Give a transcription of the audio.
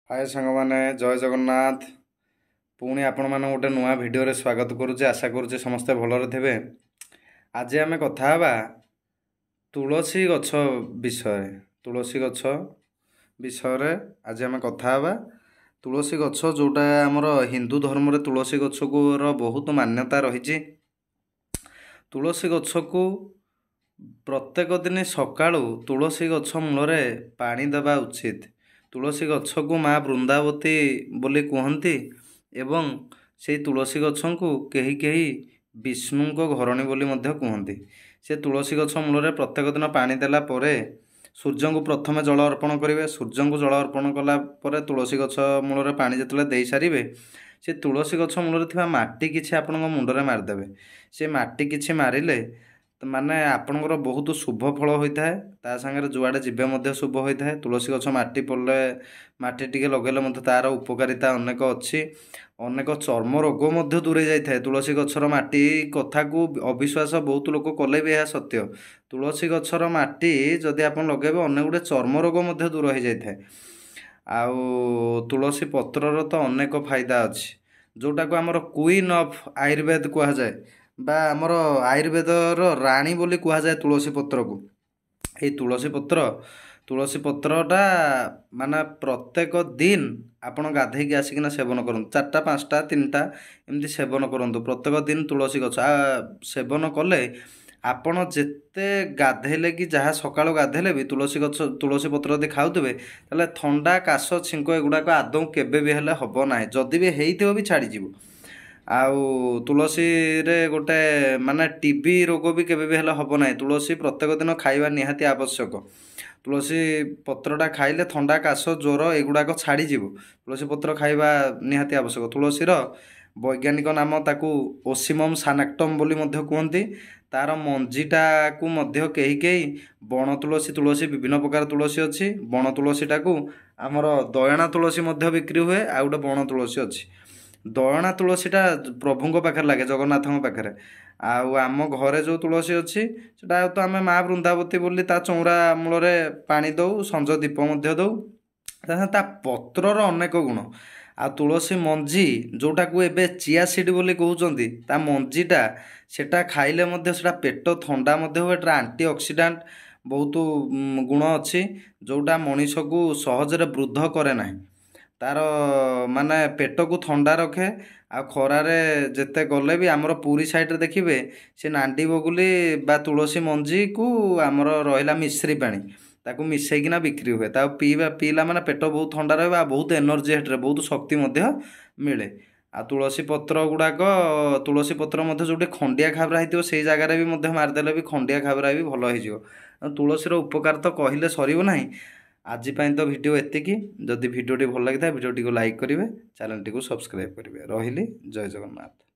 हाय सांग मैंने जय जगन्नाथ। पुणी आपण मान गोटे नुआ भिडियो स्वागत करुचे। आशा करुचे समस्ते भलरे थे। आज आम कथा हवा तुलसी गछ विषय। तुलसी गछ विषय आज आम कथा हवा। तुलसी गछ जोटा आमर हिंदू धर्म रे तुलसी गछ को बहुत मान्यता रही। तुलसी गछ को प्रत्येक दिन सकाळु तुलसी गछ मूल पानी देवा उचित। तुलसी गछ को माँ वृंदावती बोली कहती एवं से तुलसी गछ को कहीं कहीं विष्णु को घरणी बोली कहती। से तुलसी गछ मूल प्रत्येक दिन पानी देला परे सूर्य को प्रथम जल अर्पण करेंगे। सूर्य को जल अर्पण कला तुलसी गछ मूल पानी जो दे सारे से तुलसी गछ मूल माटी किसी आपण मुंडरे मारिदेवे। से माटी किसी मारिले माने आपणकर बहुत शुभ फल होता है। ता सांगे जुआड़े जीवे मध्य शुभ होता है। तुलसी गछ माटी पड़े माटी टिके लगेले तार उपकारिता अनेक अच्छी। अनेक चर्म रोग मध्य दूरे जाए तुलसी गछर माटी कथा को अविश्वास बहुत लोग कले भी यह सत्य। तुलसी गछर माटी जदि आप लगे अनेक गुड़े चर्म रोग मध्य दूर हो जाए। आउ तुलसी पत्रर तो अनेक फायदा अच्छी जोटा को आमर क्वीन ऑफ आयुर्वेद कह जाए बा आमर आयुर्वेदर राणी बोली कह जाए तुलसी पत्र को। ये तुलसी पत्रटा माने प्रत्येक दिन आपण गाधेकी आसिकिना सेवन करंतु। 4टा 5टा 3टा एमती सेवन करंतु प्रत्येक दिन। तुलसी गछ सेवन कले आपण जेते गाधेले कि जहाँ सकाळु गाधेले भी तुलसी गछ तुलसी पत्र यदि खाउतबे ताले थंडा काश छिंक एगुड़ाक आदौ केबे भी हेले हबो नाही। जदि भी हेइथिबो भी छाड़ी जीवो। आउ तुलसी रे गोटे माने टीबी रोग भी केबे भी हेले हबो नाही। तुलसी प्रत्येक दिन खाइबा निहाती आवश्यक। तुलसी पत्रटा खाइले थंडा काश ज्वर एगुड़ाक छाड़ी जीवो। तुलसी पत्र खाइबा निहाती आवश्यक। तुलसीर वैज्ञानिक नाम ताकू ओसिमम सानाक्टम बोली मध्य कहती। तार मंजीटा को मध्य कहीं कहीं बण तुलसी तुलसी विभिन्न प्रकार तुलसी अच्छी। बण तुलसीटा को आमर दयना तुलसी मध्य बिक्री हुए। आ गोटे बण तुलसी अच्छी। दयना तुलसीटा प्रभु पाखे लगे जगन्नाथ पाखे। आम घरे जो तुलसी अच्छी से तो आम माँ वृंदावती बोली ता चौरा मूल पानी दऊ संज दीप दऊ। ता पत्रर अनेक गुण। आ तुलसी मंजी जोटा को एबे चिया सीड बोली कहउचंती ता मंजीटा सेटा खाइले मध्य सेटा पेट थंडा मध्य हुए। एटा एंटीऑक्सीडेंट बहुत गुण अच्छी जोटा मनीष को सहजरे वृद्ध करे ना। तार माने पेट को थंडा रखे। आ खरारे जेते गले भी आमर पूरी साइड रे देखिबे से नांडी बगुली बा तुलसी मंजी को आमर रहिला मिश्री पानी ताकू मिसेकिना बिक्री हुए। ता पीला माने पेट बहुत ठंडा रहे। बहुत एनर्जी हेट्रे बहुत शक्ति मध्य मिले। आ तुलसी पत्र गुड़ाक तुलसी पत्र मध्य जो खंडिया खाबरा होती से जगार भी मध्य मारिदेले भी खंडिया खाबरा भी भल हो। तुलसीर उपकार तो कहले सर ना। आज तो वीडियो एतिकी। जदि वीडियोटी भल लगी भिडियोटी को लाइक करेंगे चैनल टी को सब्सक्राइब करेंगे। रही जय जगन्नाथ।